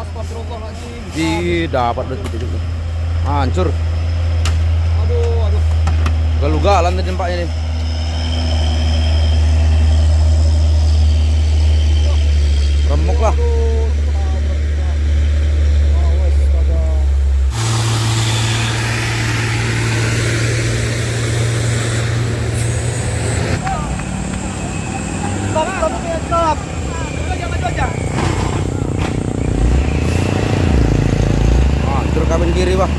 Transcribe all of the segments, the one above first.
Astagfirullahaladzim. Di dapat betul itu. Hancur. Aduh, aduh. Galu-galan tadi tempatnya nih. Remuk lah. Aduh, ketabrak kita. Awas, ada. Stop, stop, stop. Hancur kabin kiri, Pak.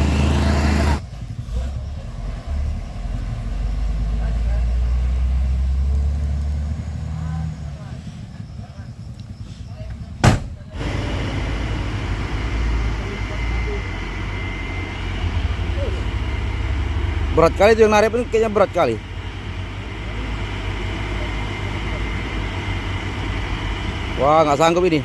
Berat kali itu yang narik pun kayaknya berat kali. Wah, nggak sanggup ini.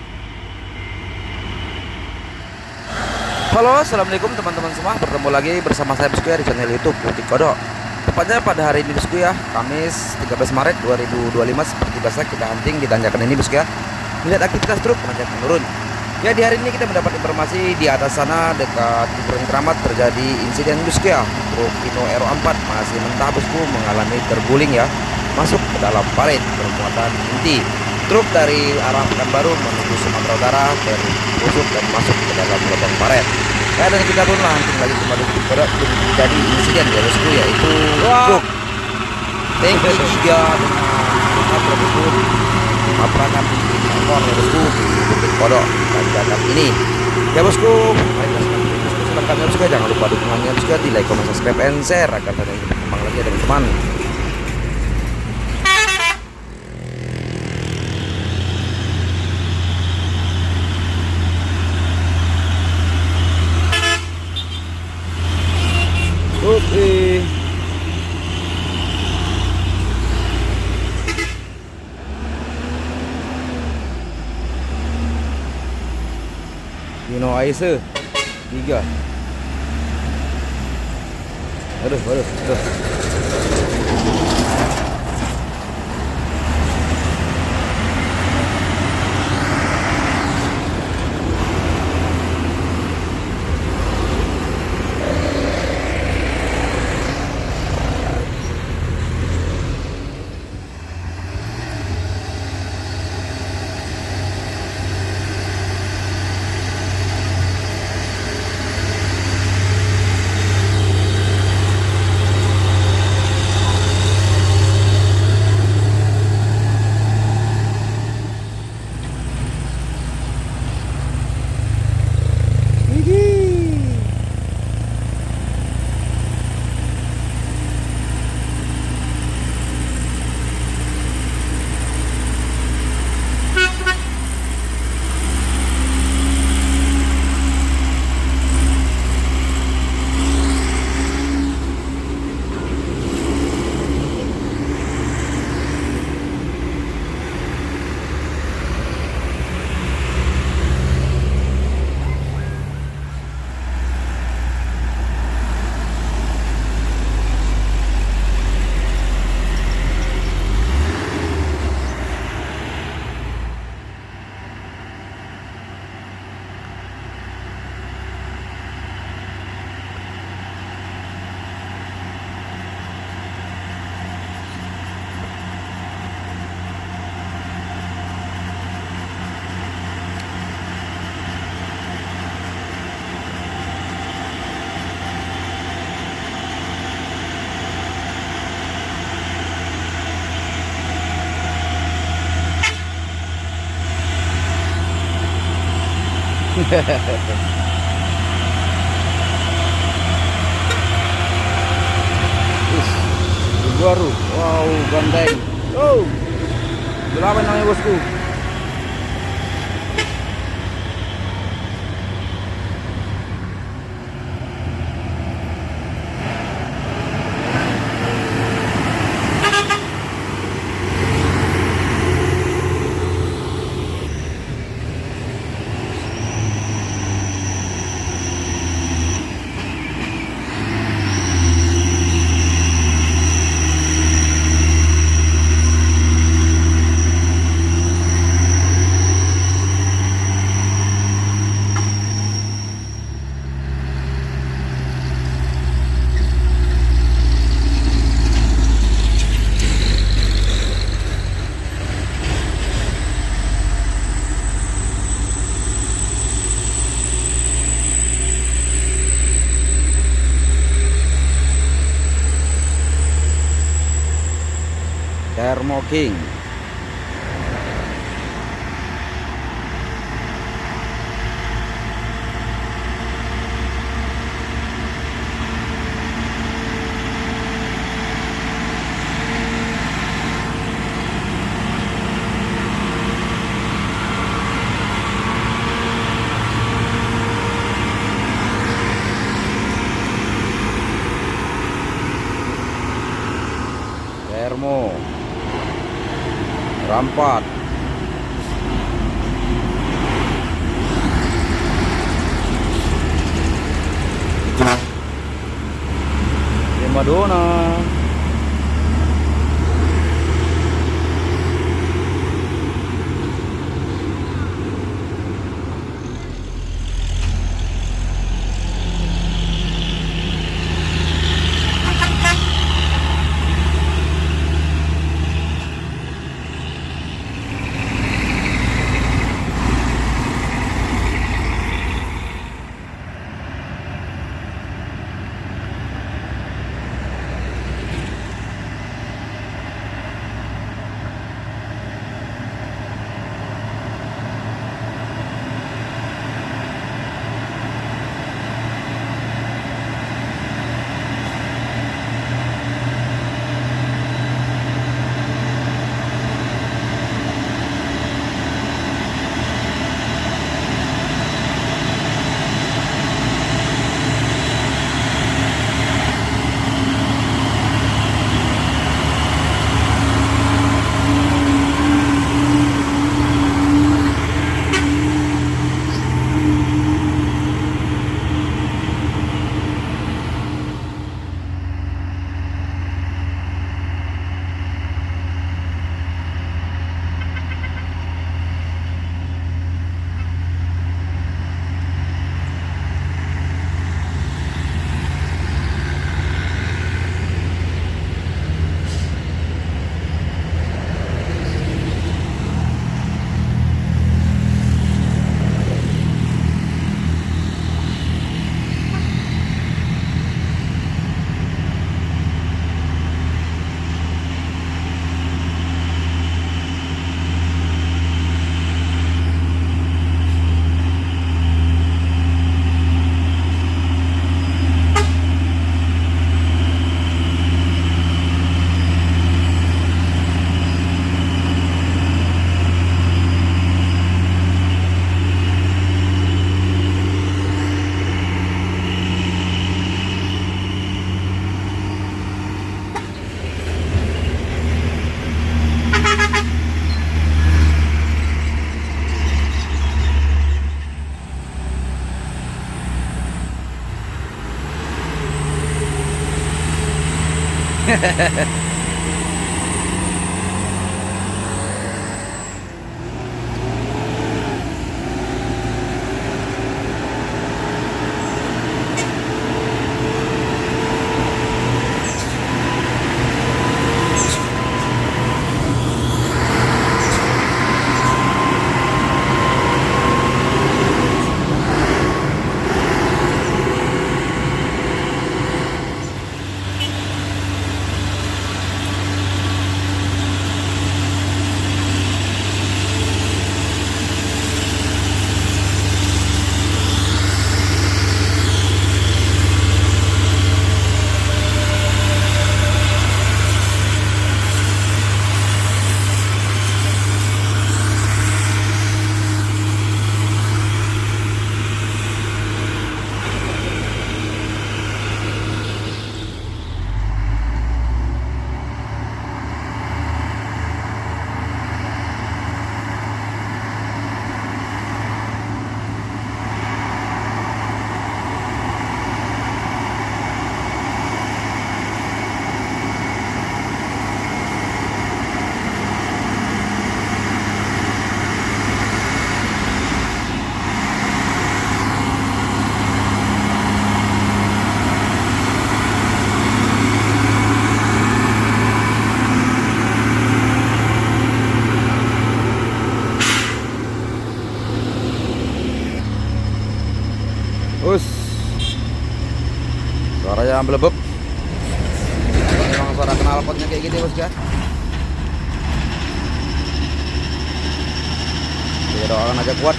Halo, assalamualaikum teman-teman semua. Bertemu lagi bersama saya Bosku ya di channel YouTube Butik Kodok. Tepatnya pada hari ini Bosku ya, Kamis 13 Maret 2025. Seperti biasa kita hunting di tanjakan ini Bosku ya. Melihat aktivitas truk menanjak menurun. Ya, di hari ini kita mendapat informasi di atas sana dekat kuburan keramat terjadi insiden Bosku ya. Truk Hino Aero 4 masih mentah Bosku mengalami terguling ya, masuk ke dalam parit bermuatan inti. Truk dari arah Pekanbaru menuju Sumatera Utara tertusuk dan masuk ke dalam lubang paret. Ya, dan kita pun langsung lagi kembali pada terjadi insiden ya Bosku, yaitu truk tangki 3 dengan tersebut tabrakan motor ya Bosku di Bukit Kodok dan jalan ini. Ya Bosku, mari kita simak video selengkapnya Bosku. Jangan lupa dukungannya Bosku, di like, comment, subscribe, and share agar channel ini berkembang lagi ya teman-teman. Oke. Hino Ace 3. Aduh. Baru, wow, gandeng. Oh, berapa namanya Bosku? King. Termo Rampat Primadona. Suara yang belebeb. Memang suara knalpotnya kayak gitu bos ya. Kita doakan aja kuat.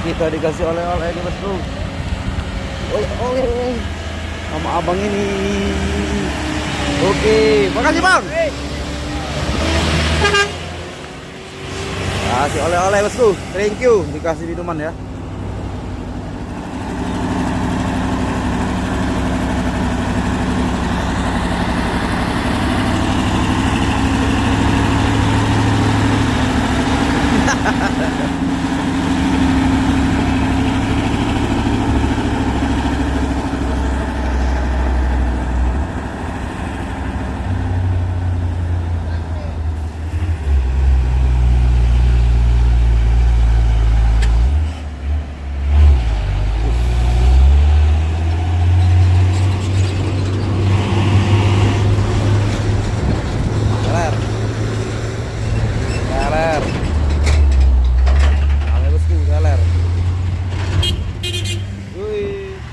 Kita dikasih oleh-oleh nih bosku. Oleh-oleh sama abang ini. Oke, makasih bang. Kasih oleh-oleh bosku. Thank you, dikasih minuman ya.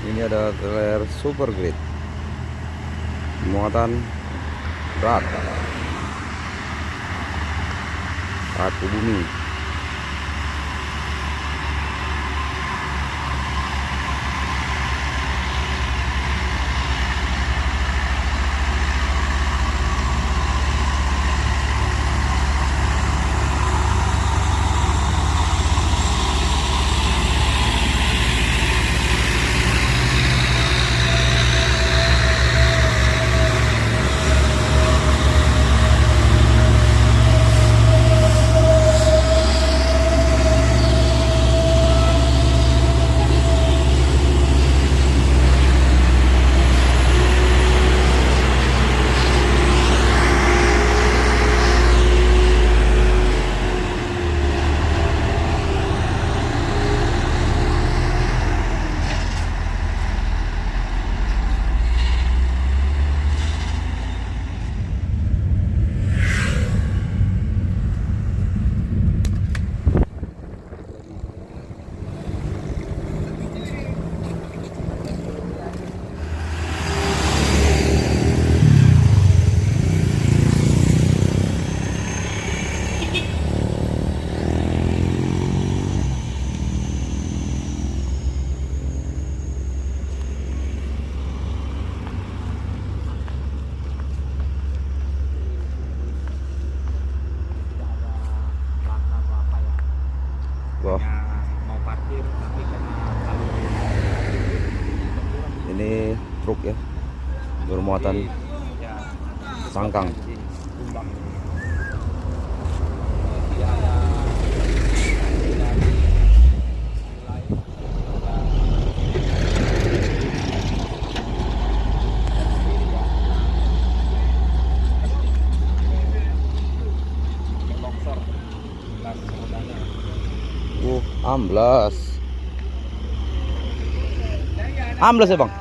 Ini ada trailer super grade muatan rata satu bumi. Wah, mau parkir tapi karena jalur ini truk ya bermuatan ya sangkang. tumbang. Tidak ada longsor dan Amblas. Amblas ya bang.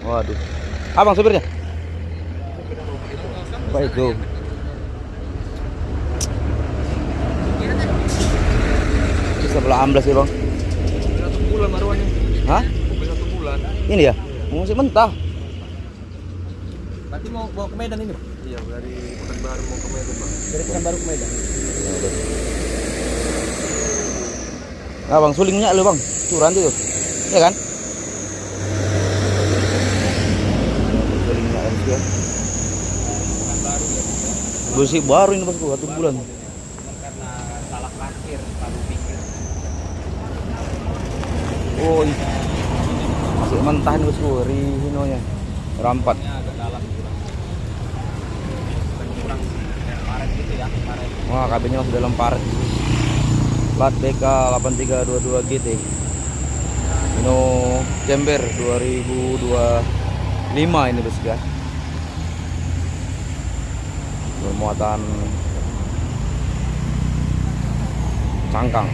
Waduh. Abang supirnya. Baik tuh. Sebelah amblas ya bang. 1 bulan maruannya. Hah? Mobil 1 bulan. Ini ya? Masih mentah. Berarti mau bawa ke Medan ini, Bang? Iya, dari Pekanbaru mau ke Medan, Bang. Dari Pekanbaru ke Medan. Nah bang, sulingnya lu bang, curan tuh, ya kan? Sulingnya kan ya. Pekanbaru ya. Bersih baru ini bosku, 1 bulan. Karena salah parkir, lalu pikir. Oh, masih mentah nih bosku, rihinonya, rampat. Ini agak dalam kurang. Kurang paret gitu ya, paret. Wah, kabinnya masih dalam paret. Plat BK 8322 GT. Ini Jember 2025 ini bosku ya. Bermuatan cangkang.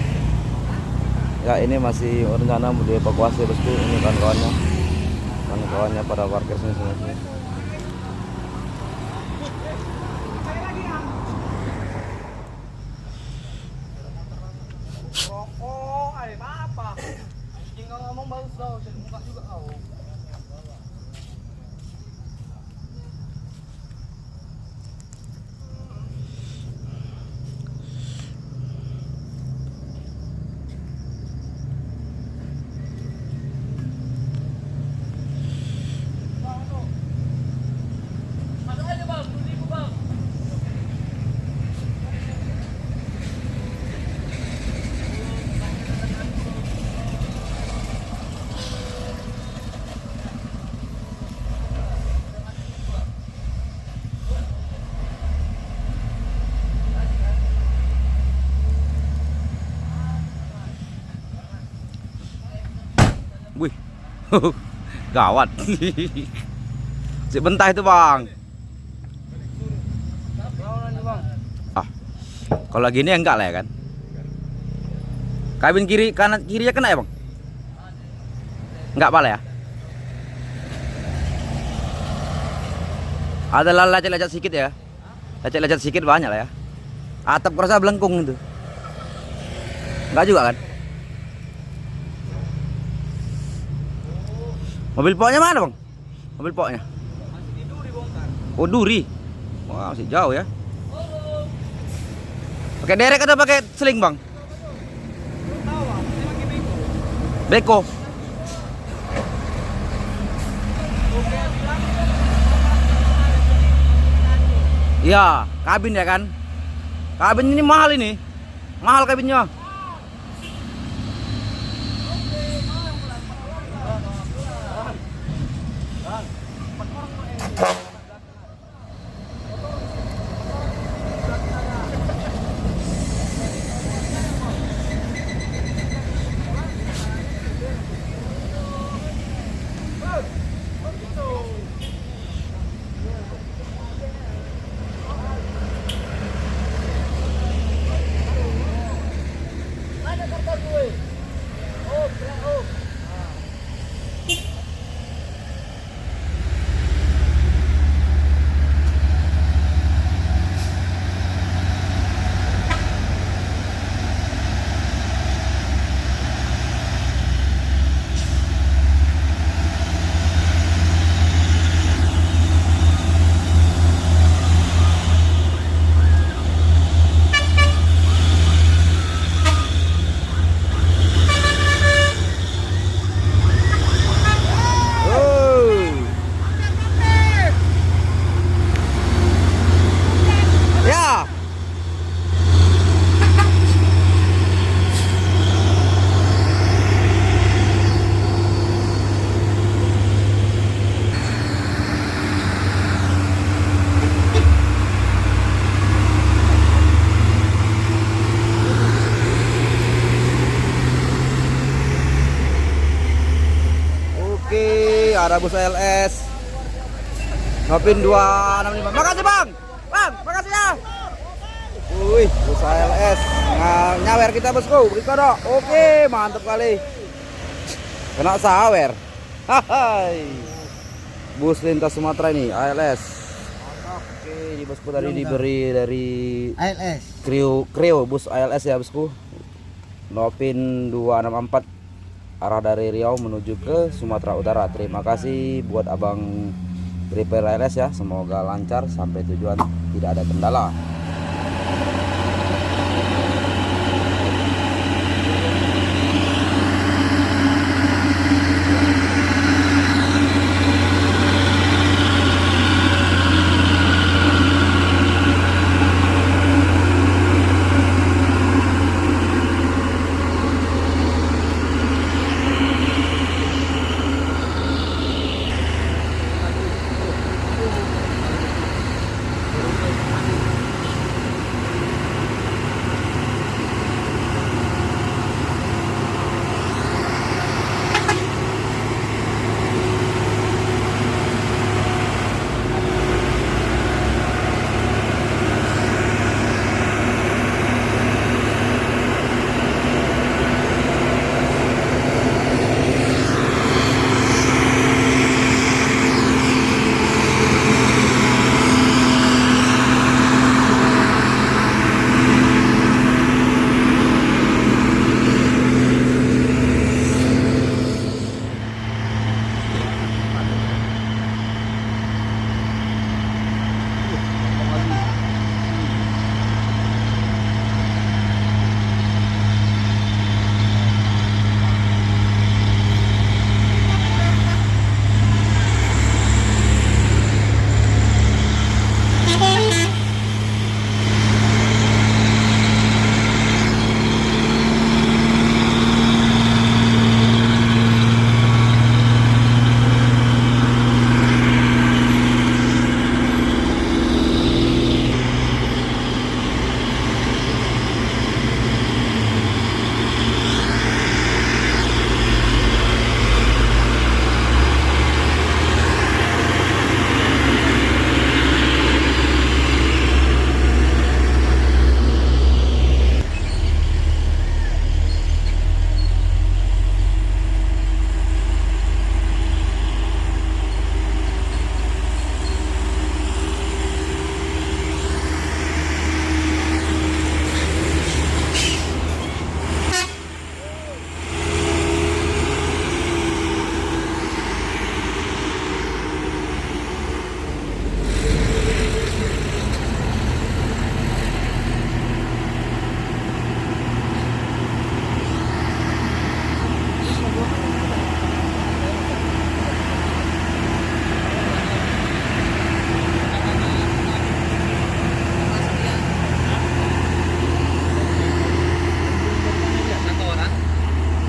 Ya ini masih rencana mau dievakuasi bosku. Ini kawan-kawannya pada parkir sini. Wih, gawat. Si bentah itu bang. Ah, kalau gini enggak lah ya kan. Kabin kiri kanan kirinya kena ya bang? Enggak pala ya? Ada lecet-lecet sedikit ya? Lecet-lecet sedikit banyak lah ya. Atap kerasa belengkung itu. Enggak juga kan? Mobil poknya mana bang? Mobil poknya? Masih di Duri bongkar. Oh Duri. Wah masih jauh ya. Pakai derek atau pakai seling bang? Beko. Iya, kabin ya kan? Kabin ini mahal ini. Mahal kabinnya. Ada bus LS Nopin 265. Makasih bang. Bang, makasih ya. Wih, bus ALS nyawer kita bosku, beri kodok. Oke, mantap kali. Kena sawer. Hai. Bus lintas Sumatera ini ALS. Oke, di bosku tadi diberi dari ALS. Kreo bus ALS ya bosku. Nopin 264 arah dari Riau menuju ke Sumatera Utara. Terima kasih buat abang repair ALS ya. Semoga lancar sampai tujuan, tidak ada kendala.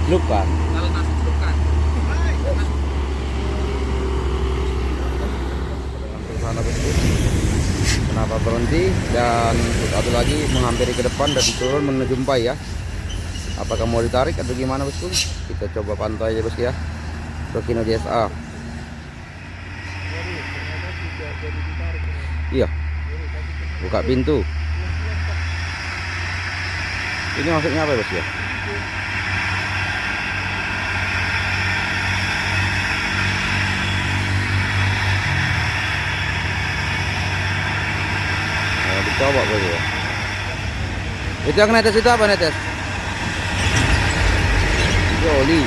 Lukan. Kalau nasi celukan. Sana bosku. Kenapa berhenti dan satu lagi menghampiri ke depan dan turun menuju Mpai ya. Apakah mau ditarik atau gimana bosku? Kita coba pantau aja bosku ya. Rokino DSA. Iya. Buka pintu. Ini maksudnya apa bosku ya? Coba bosku ya. Itu yang netes itu apa netes? Itu oli.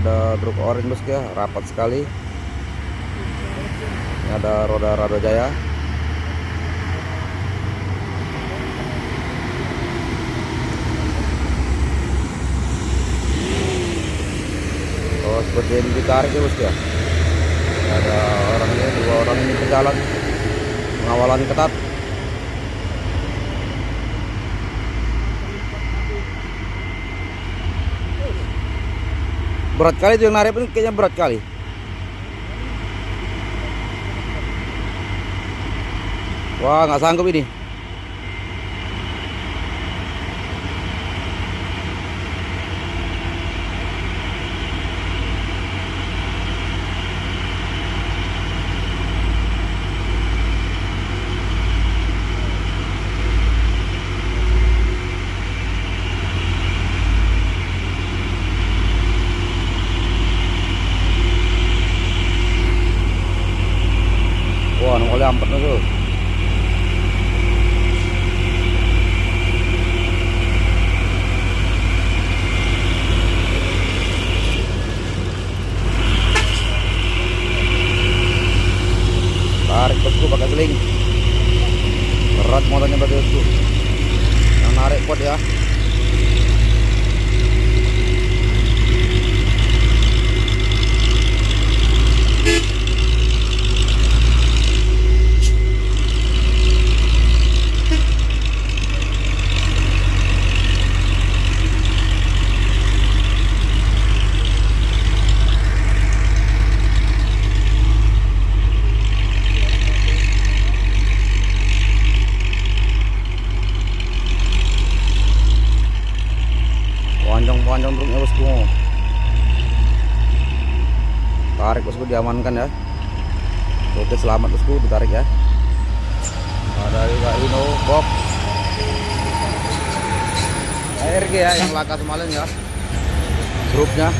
ada truk orange bosku ya, rapat sekali. Ini ada roda Rado Jaya. Oh, seperti yang ditarik ya bosku ya. Ada orangnya, 2 orang ini berjalan, pengawalan ketat. Berat kali itu yang narik pun, kayaknya berat kali. Wah, nggak sanggup ini. Wah, oleh ampet tuh. Tarik bosku pakai seling. Berat motornya berarti bosku. Yang narik kuat ya. Panjang truknya bosku. Tarik bosku, diamankan ya. Oke, selamat bosku, ditarik ya. Ada juga Hino box ARG ya, yang laka semalam ya, grupnya.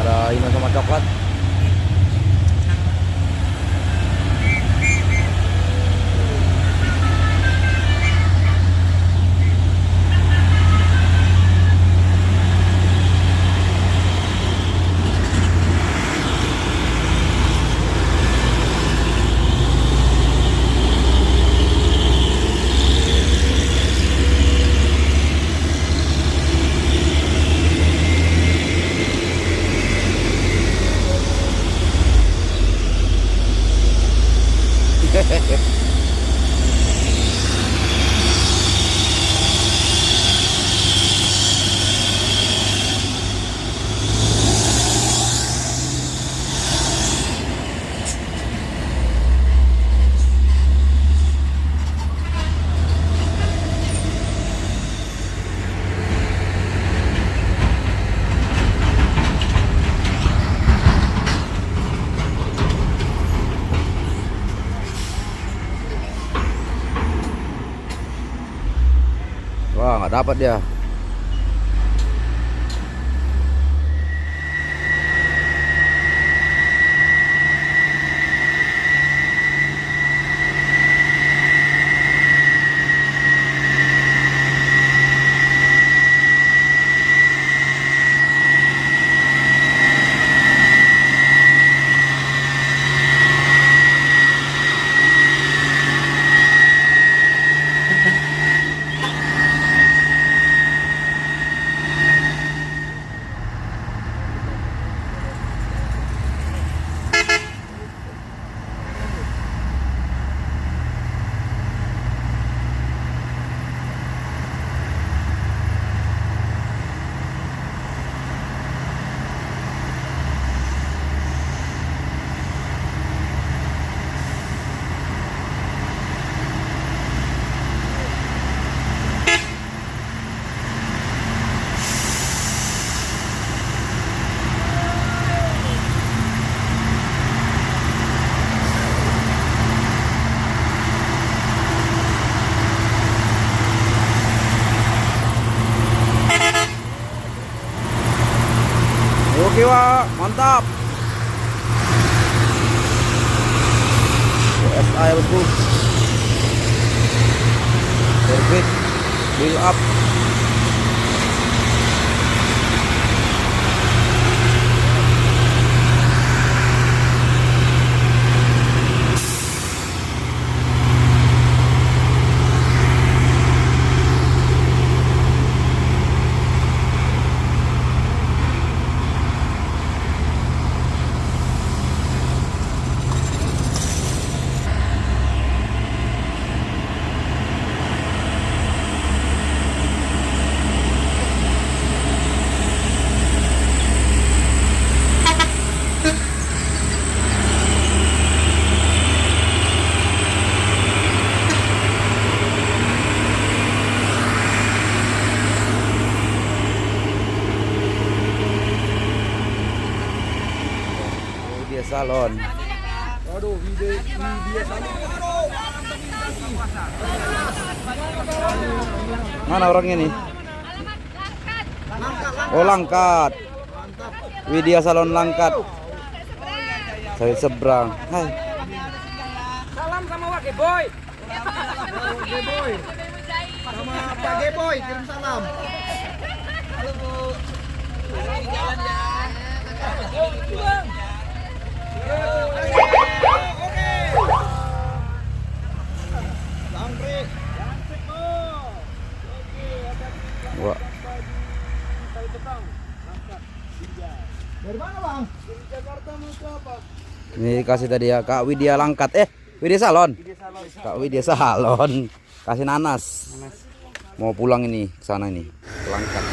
Ada Hino sama coklat. Wah, nggak dapat dia. Oke Wak, mantap. SI bosku. Perfect. build up. Salon. Waduh, Widya Salon. Mana orangnya nih? Oh, Langkat. Widya Salon Langkat. Saya seberang. Hai. Salam sama Wage Boy. Boy. Sama Pak Boy, kirim salam. Halo Bu. Jalan ya. Wah. Dari mana Bang? Dari Jakarta mau ke apa? Ini kasih tadi ya Kak Widya Langkat. Widya Salon. Kak Widya Salon. Kasih nanas. Mau pulang ini ke sana ini. Ke Langkat.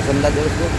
Tersendat terus tuh.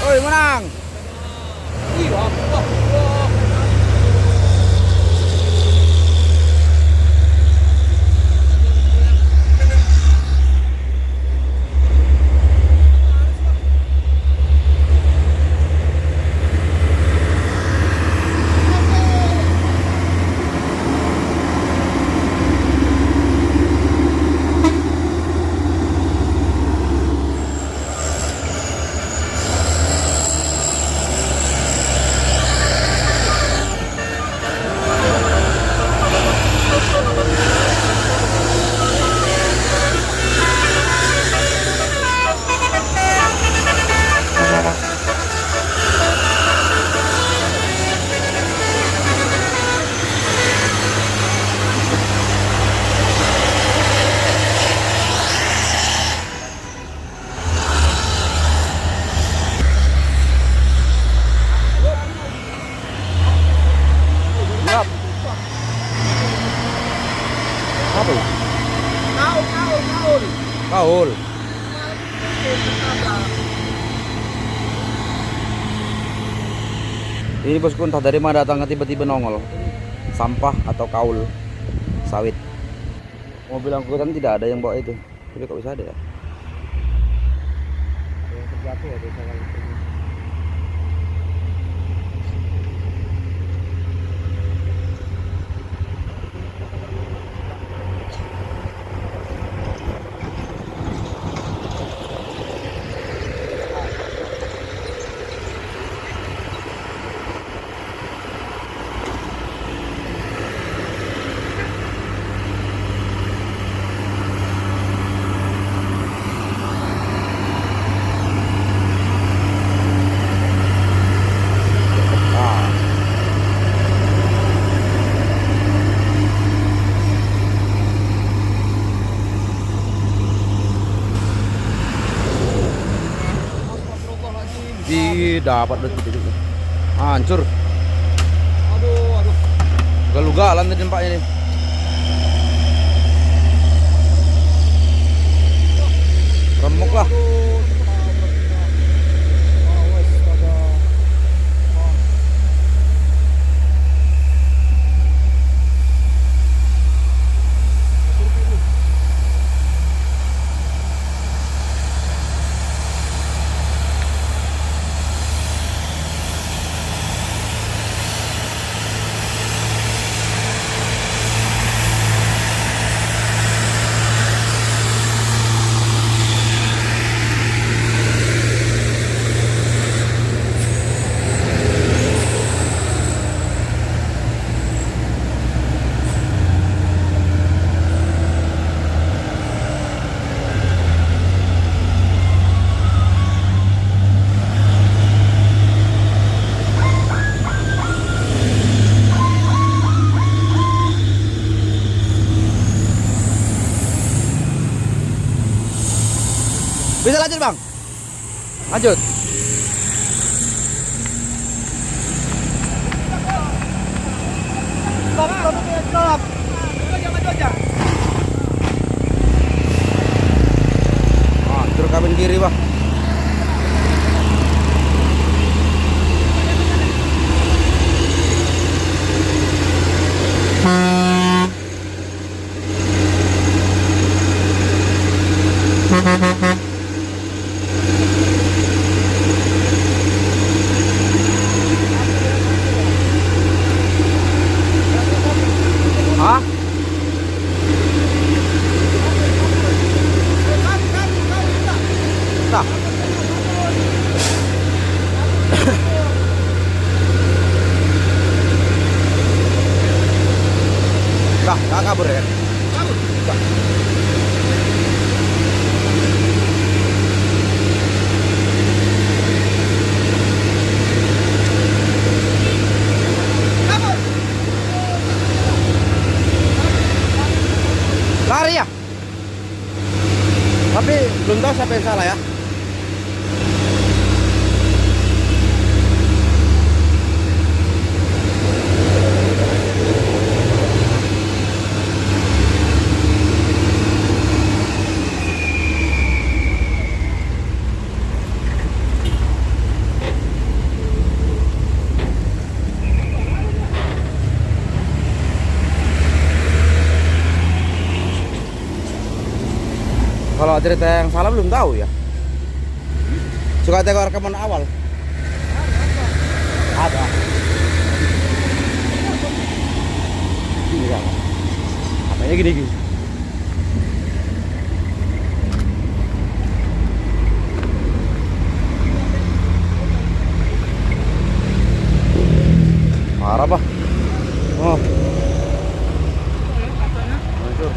Oi, menang. Apa itu? Kaul. Ini bosku entah dari mana datangnya tiba-tiba nongol. Sampah atau kaul sawit. Mobil angkutan tidak ada yang bawa itu. Tapi kok bisa ada ya? Yang terjatuh ya desa kali ini. Ih, dapat berarti itu. Hancur. Aduh. Galu-galan tadi Pak ini. Remuk lah. Bisa lanjut Bang? Lanjut. Stop. Hancur kabin kiri Bang. Hah? Nah. Dah kabur ya? Kabur. Lari ya? Tapi belum tahu siapa yang salah ya. Kalau cerita yang salah belum tahu ya. Suka tengok rekaman awal. Ada. Iya. Apanya gini. Parah bah. Oh. Hancur.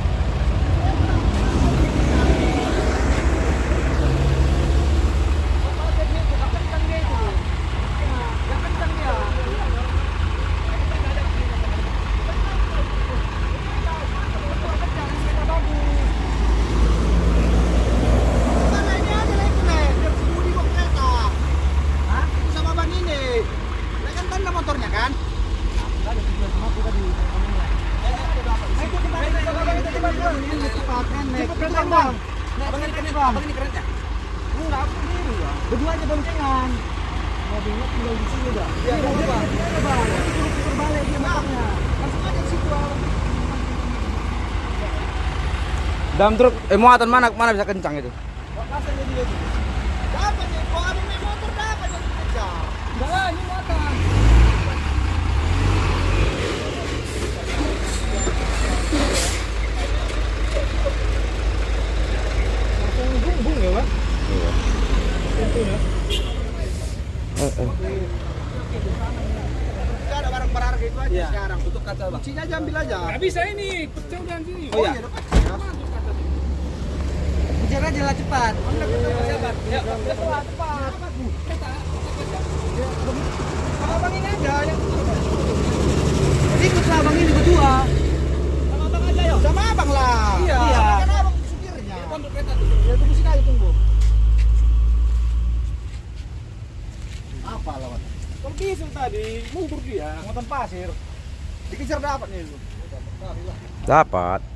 Abang ini keren ya? Enggak, aku sendiri ya. Berdua aja boncengan. Mobilnya tinggal di sini dah. Iya, mobil Bang. Iya, Bang. Putar balik dia motornya. Langsung aja di situ, Bang. Dalam truk muatan mana bisa kencang itu? Bakasan jadi itu. Dapat nih, kalau ada naik motor dapat jadi kencang. Enggak lah, ini muatan. Bung ya, Pak? Iya. Tentunya. Enggak ada barang-barang gitu aja sekarang. Tutup kaca, Bang. Kuncinya aja ambil aja. Enggak bisa ini, pecah udah sini. Oh iya. Kejar aja lah cepat. Cepat. Ya, cepat. Sama Bang ini aja yang ikutlah Bang ini berdua. Sama Abang aja yuk. Sama Abang lah. Iya. Kan Abang supirnya. Ya, tunggu sini aja tunggu. mundur dia. Muatan pasir. Dikejar dapatnya itu. Dapat.